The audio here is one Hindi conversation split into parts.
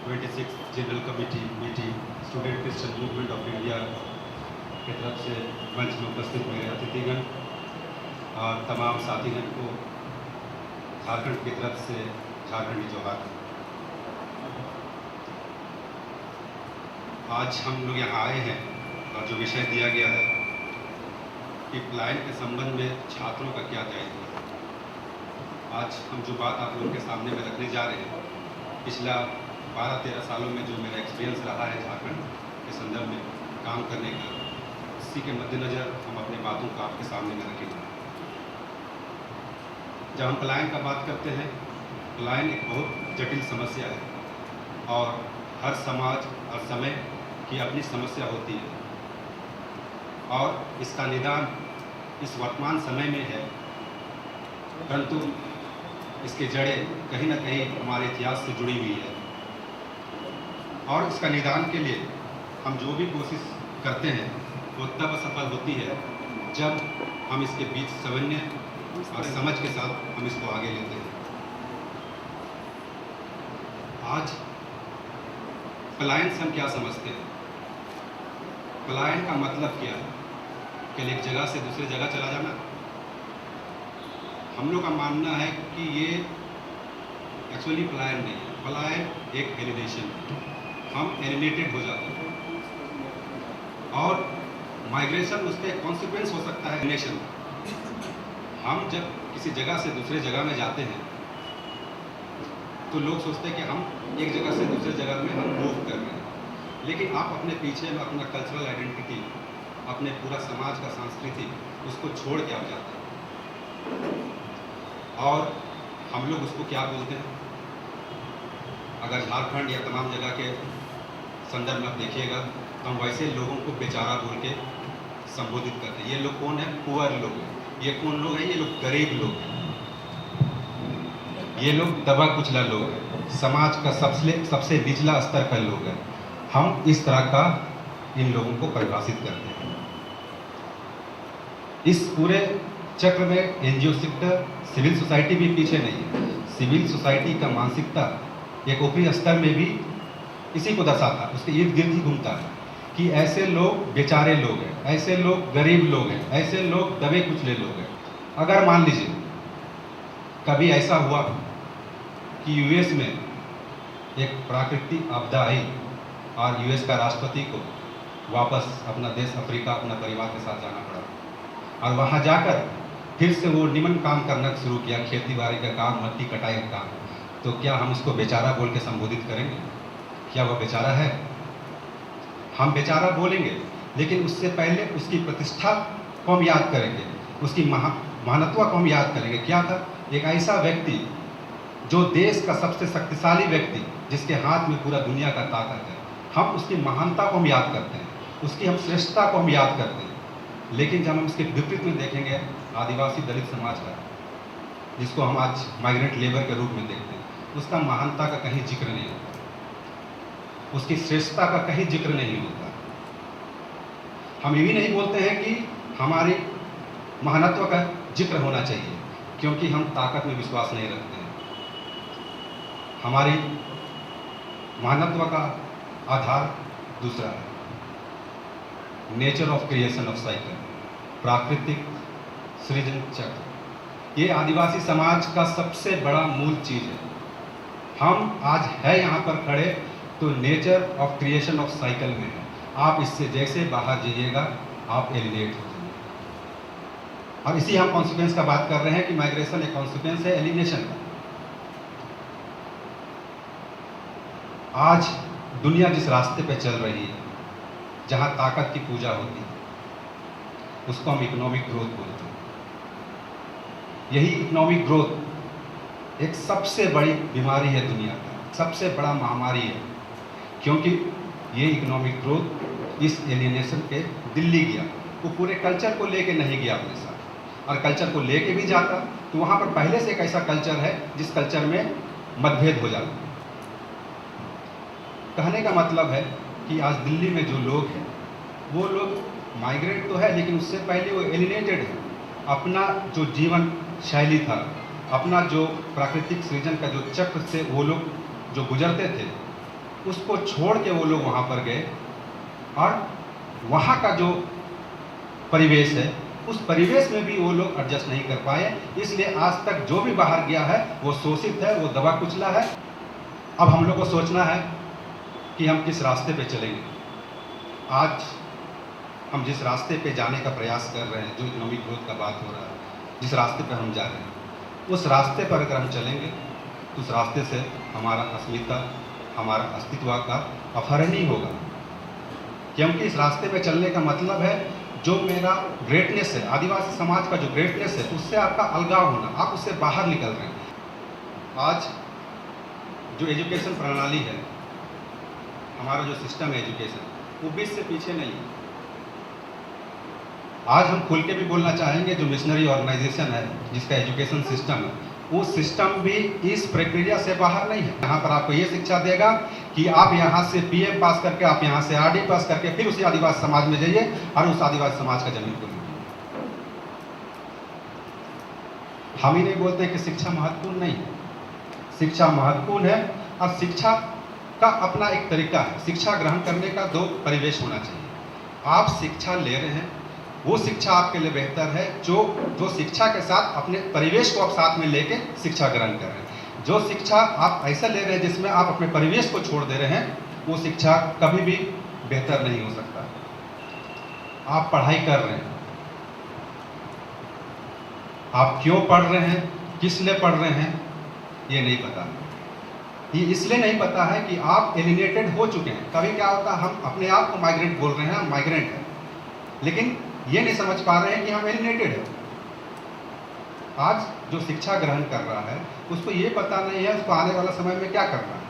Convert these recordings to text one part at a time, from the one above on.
26 general committee meeting student Christian movement of India की तरफ से मंच में उपस्थित मेरे अतिथिगण और तमाम साथीगण को झारखंड की तरफ से झारखंडी जोहार। आज हम लोग यहाँ आए हैं और जो विषय दिया गया है कि पलायन के संबंध में छात्रों का क्या जायज़ा है। आज हम जो बात आप लोगों के सामने में रखने जा रहे हैं, पिछला 12-13 सालों में जो मेरा एक्सपीरियंस रहा है झारखंड के संदर्भ में काम करने का, इसी के मद्देनज़र हम अपनी बातों को आपके सामने में रखेंगे। जब हम पलायन का बात करते हैं, पलायन एक बहुत जटिल समस्या है और हर समाज और समय की अपनी समस्या होती है और इसका निदान इस वर्तमान समय में है, परंतु इसके जड़ें कहीं ना कहीं हमारे इतिहास से जुड़ी हुई है और इसका निदान के लिए हम जो भी कोशिश करते हैं वो तब असफल होती है जब हम इसके बीच समन्वय और समझ के साथ हम इसको आगे लेते हैं। आज पलायन से हम क्या समझते हैं? पलायन का मतलब क्या है? केवल एक जगह से दूसरी जगह चला जाना? हम लोग का मानना है कि ये एक्चुअली पलायन नहीं है। पलायन एक एलिनेशन है, हम एलिनेटेड हो जाते हैं और माइग्रेशन उसका एक कॉन्सिक्वेंस हो सकता है एलिनेशन। हम जब किसी जगह से दूसरे जगह में जाते हैं तो लोग सोचते हैं कि हम एक जगह से दूसरे जगह में हम मूव कर रहे हैं, लेकिन आप अपने पीछे में अपना कल्चरल आइडेंटिटी, अपने पूरा समाज का संस्कृति, उसको छोड़ के आप जाते हैं और हम लोग उसको क्या बोलते हैं? अगर झारखंड या तमाम जगह के संदर्भ में आप देखिएगा तो हम वैसे लोगों को बेचारा बोल के संबोधित करते हैं। ये लोग कौन है? पुअर लोग हैं। ये कौन लोग हैं? ये लोग गरीब लोग हैं, ये लोग दबा कुचला लोग हैं, समाज का सबसे निचला स्तर का लोग हैं। हम इस तरह का इन लोगों को परिभाषित करते हैं। इस पूरे चक्र में एनजीओ सेक्टर, सिविल सोसाइटी भी पीछे नहीं है। सिविल सोसाइटी का मानसिकता एक ऊपरी स्तर में भी इसी को दर्शाता है, उसके इर्द गिर्द ही घूमता है कि ऐसे लोग बेचारे लोग हैं, ऐसे लोग गरीब लोग हैं, ऐसे लोग दबे कुचले लोग हैं। अगर मान लीजिए कभी ऐसा हुआ कि यूएस में एक प्राकृतिक आपदा आई और यूएस का राष्ट्रपति को वापस अपना देश अफ्रीका अपना परिवार के साथ जाना पड़ा और वहाँ जाकर फिर से वो निमन काम करना शुरू किया, खेती बाड़ी का काम, मट्टी कटाई का काम, तो क्या हम उसको बेचारा बोल के संबोधित करेंगे? क्या वह बेचारा है? हम बेचारा बोलेंगे, लेकिन उससे पहले उसकी प्रतिष्ठा को हम याद करेंगे, उसकी महानत्व को हम याद करेंगे। क्या था? एक ऐसा व्यक्ति जो देश का सबसे शक्तिशाली व्यक्ति, जिसके हाथ में पूरा दुनिया का ताकत है, हम उसकी महानता को हम याद करते हैं, उसकी हम श्रेष्ठता को हम याद करते हैं। लेकिन जब हम इसके विपरीत में देखेंगे आदिवासी दलित समाज का, जिसको हम आज माइग्रेंट लेबर के रूप में देखते हैं, उसका महानता का कहीं जिक्र नहीं होता, उसकी श्रेष्ठता का कहीं जिक्र नहीं होता। हम ये भी नहीं बोलते हैं कि हमारी महानत्व का जिक्र होना चाहिए, क्योंकि हम ताकत में विश्वास नहीं रखते हैं। हमारी महानत्व का आधार दूसरा है, nature of creation of cycle, प्राकृतिक सृजन चक्र। ये आदिवासी समाज का सबसे बड़ा मूल चीज़ है। हम आज है यहाँ पर खड़े तो nature of creation of cycle में है। आप इससे जैसे बाहर जाइएगा आप एलिनेट हो जाइए, और इसी हम कॉन्सिक्वेंस का बात कर रहे हैं कि माइग्रेशन एक कॉन्सिक्वेंस है एलिनेशन का। आज दुनिया जिस रास्ते पे चल रही है, जहाँ ताकत की पूजा होती है, उसको हम इकोनॉमिक ग्रोथ बोलते हैं। यही इकोनॉमिक ग्रोथ एक सबसे बड़ी बीमारी है दुनिया का, सबसे बड़ा महामारी है, क्योंकि ये इकोनॉमिक ग्रोथ इस एलिनेशन पे दिल्ली गया, वो पूरे कल्चर को लेके नहीं गया अपने साथ, और कल्चर को लेके भी जाता तो वहाँ पर पहले से एक ऐसा कल्चर है जिस कल्चर में मतभेद हो जाता। कहने का मतलब है कि आज दिल्ली में जो लोग हैं वो लोग माइग्रेट तो है, लेकिन उससे पहले वो एलिनेटेड है। अपना जो जीवन शैली था, अपना जो प्राकृतिक सृजन का जो चक्र से वो लोग जो गुजरते थे, उसको छोड़ के वो लोग वहाँ पर गए और वहाँ का जो परिवेश है उस परिवेश में भी वो लोग एडजस्ट नहीं कर पाए, इसलिए आज तक जो भी बाहर गया है वो शोषित है, वो दबा कुचला है। अब हम लोग को सोचना है कि हम किस रास्ते पे चलेंगे। आज हम जिस रास्ते पे जाने का प्रयास कर रहे हैं, जो इकोनॉमिक ग्रोथ का बात हो रहा है, जिस रास्ते पर हम जा रहे हैं, उस रास्ते पर अगर हम चलेंगे तो उस रास्ते से हमारा अस्मिता, हमारा अस्तित्व का अपहरण ही होगा। क्योंकि इस रास्ते पे चलने का मतलब है जो मेरा ग्रेटनेस है, आदिवासी समाज का जो ग्रेटनेस है, उससे आपका अलगाव होना, आप उससे बाहर निकल रहे हैं। आज जो एजुकेशन प्रणाली है, हमारा जो सिस्टम है एजुकेशन, वो 20 से पीछे नहीं है। आज हम खुल के भी बोलना चाहेंगे, जो मिशनरी ऑर्गेनाइजेशन है जिसका एजुकेशन सिस्टम है, वो सिस्टम भी इस प्रक्रिया से बाहर नहीं है। यहाँ पर आपको ये शिक्षा देगा कि आप यहाँ से पीएम पास करके, आप यहाँ से आरडी पास करके फिर उसी आदिवासी समाज में जाइए और उस आदिवासी समाज का जमीन को लीजिए। हम ही नहीं बोलते हैं कि शिक्षा महत्वपूर्ण नहीं है, शिक्षा महत्वपूर्ण है और शिक्षा का अपना एक तरीका है। शिक्षा ग्रहण करने का 2 परिवेश होना चाहिए। आप शिक्षा ले रहे हैं, वो शिक्षा आपके लिए बेहतर है जो शिक्षा के साथ अपने परिवेश को आप साथ में लेके शिक्षा ग्रहण कर रहे हैं। जो शिक्षा आप ऐसा ले रहे हैं जिसमें आप अपने परिवेश को छोड़ दे रहे हैं, वो शिक्षा कभी भी बेहतर नहीं हो सकता। आप पढ़ाई कर रहे हैं, आप क्यों पढ़ रहे हैं, किस लिए पढ़ रहे हैं, ये नहीं पता। ये इसलिए नहीं पता है कि आप एलिनेटेड हो चुके हैं। कभी क्या होता है, हम अपने आप को माइग्रेंट बोल रहे हैं, हम माइग्रेंट हैं, लेकिन ये नहीं समझ पा रहे हैं कि हम एलिनेटेड हैं। आज जो शिक्षा ग्रहण कर रहा है उसको ये पता नहीं है उसको आने वाला समय में क्या करना है।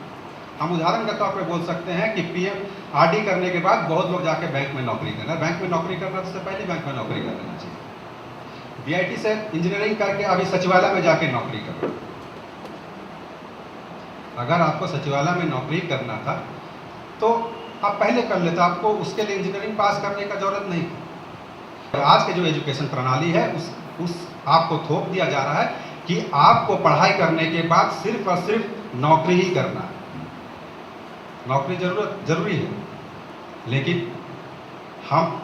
हम उदाहरण के तौर पे बोल सकते हैं कि पीएम आरडी करने के बाद बहुत लोग जाके बैंक में नौकरी करना है। बैंक में नौकरी करना तो पहले बैंक में नौकरी कर लेना चाहिए। बीआईटी से इंजीनियरिंग करके अभी सचिवालय में जाके नौकरी करो। अगर आपको सचिवालय में नौकरी करना था तो आप पहले कर लेते, आपको उसके लिए इंजीनियरिंग पास करने का जरूरत नहीं थी। आज के जो एजुकेशन प्रणाली है उस आपको थोप दिया जा रहा है कि आपको पढ़ाई करने के बाद सिर्फ और सिर्फ नौकरी ही करना है। नौकरी जरूरी है, लेकिन हम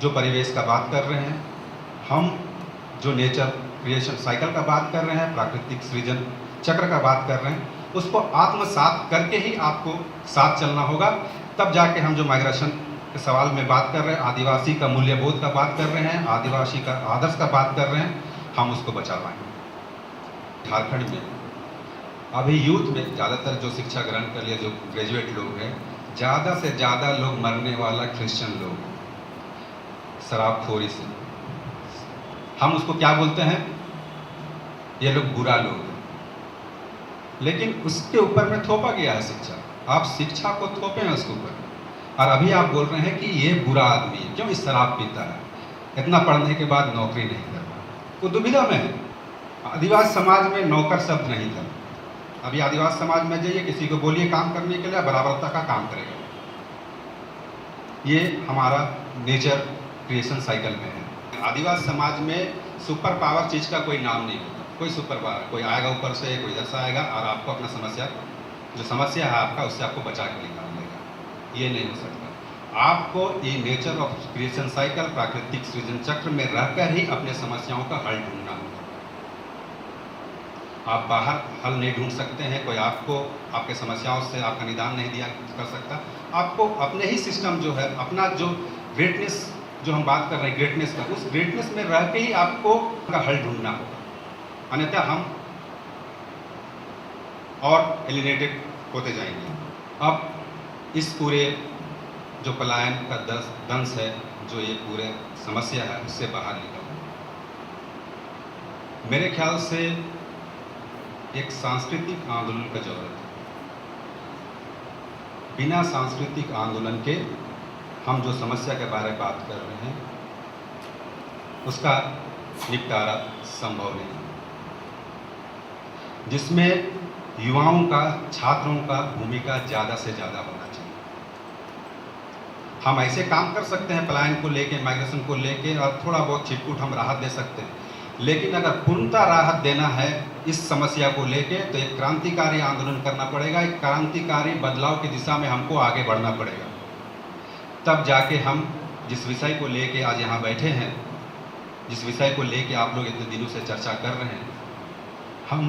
जो परिवेश का बात कर रहे हैं, हम जो नेचर क्रिएशन साइकिल का बात कर रहे हैं, प्राकृतिक सृजन चक्र का बात कर रहे हैं, उसको आत्मसात करके ही आपको साथ चलना होगा। तब जाके हम जो माइग्रेशन के सवाल में बात कर रहे हैं, आदिवासी का मूल्यबोध का बात कर रहे हैं, आदिवासी का आदर्श का बात कर रहे हैं, हम उसको बचा पाएंगे। झारखंड में अभी यूथ में ज़्यादातर जो शिक्षा ग्रहण कर लिया, जो ग्रेजुएट लोग हैं, ज़्यादा से ज़्यादा लोग मरने वाला क्रिश्चियन लोग, शराबखोरी से। हम उसको क्या बोलते हैं, ये लोग बुरा लोग हैं, लेकिन उसके ऊपर में थोपा गया है शिक्षा। आप शिक्षा को थोपे हैं उसके ऊपर, और अभी आप बोल रहे हैं कि ये बुरा आदमी है, क्यों इस शराब पीता है, इतना पढ़ने के बाद नौकरी नहीं करता, वो दुविधा में है। आदिवासी समाज में नौकर शब्द नहीं था। अभी आदिवासी समाज में जाइए, किसी को बोलिए काम करने के लिए, बराबरता का काम करेगा। ये हमारा नेचर क्रिएशन साइकिल में है। आदिवासी समाज में सुपर पावर चीज़ का कोई नाम नहीं होता। कोई सुपर पावर, कोई आएगा ऊपर से, कोई इधर से आएगा और आपको अपना समस्या, जो समस्या है आपका, उससे आपको बचा के निकाल लेगा। ये नहीं हो सकता। आपको ये नेचर ऑफ क्रिएशन साइकिल, प्राकृतिक सृजन चक्र में रहकर ही अपने समस्याओं का हल ढूंढना होगा। आप बाहर हल नहीं ढूंढ सकते हैं, कोई आपको आपके समस्याओं से आपका निदान नहीं दिया कर सकता। आपको अपने ही सिस्टम जो है, अपना जो ग्रेटनेस जो हम बात कर रहे हैं ग्रेटनेस का, उस ग्रेटनेस में रह के ही आपको का हल ढूंढना होगा, अन्यथा हम और एलिनेटेड होते जाएंगे। अब इस पूरे जो पलायन का दंश है, जो ये पूरे समस्या है, उससे बाहर निकलना मेरे ख्याल से एक सांस्कृतिक आंदोलन का जरूरत है। बिना सांस्कृतिक आंदोलन के हम जो समस्या के बारे में बात कर रहे हैं उसका निपटारा संभव नहीं, जिसमें युवाओं का, छात्रों का भूमिका ज़्यादा से ज़्यादा होना चाहिए। हम ऐसे काम कर सकते हैं पलायन को लेके, माइग्रेशन को लेके, और थोड़ा बहुत छिटपुट हम राहत दे सकते हैं, लेकिन अगर पूर्णतः राहत देना है इस समस्या को लेके तो एक क्रांतिकारी आंदोलन करना पड़ेगा, एक क्रांतिकारी बदलाव की दिशा में हमको आगे बढ़ना पड़ेगा। तब जाके हम जिस विषय को लेके आज यहाँ बैठे हैं, जिस विषय को लेके आप लोग इतने दिनों से चर्चा कर रहे हैं, हम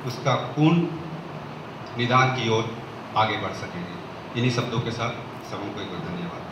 उसका पूर्ण निदान की ओर आगे बढ़ सकेंगे। इन्हीं शब्दों के साथ सबों को एक बार धन्यवाद।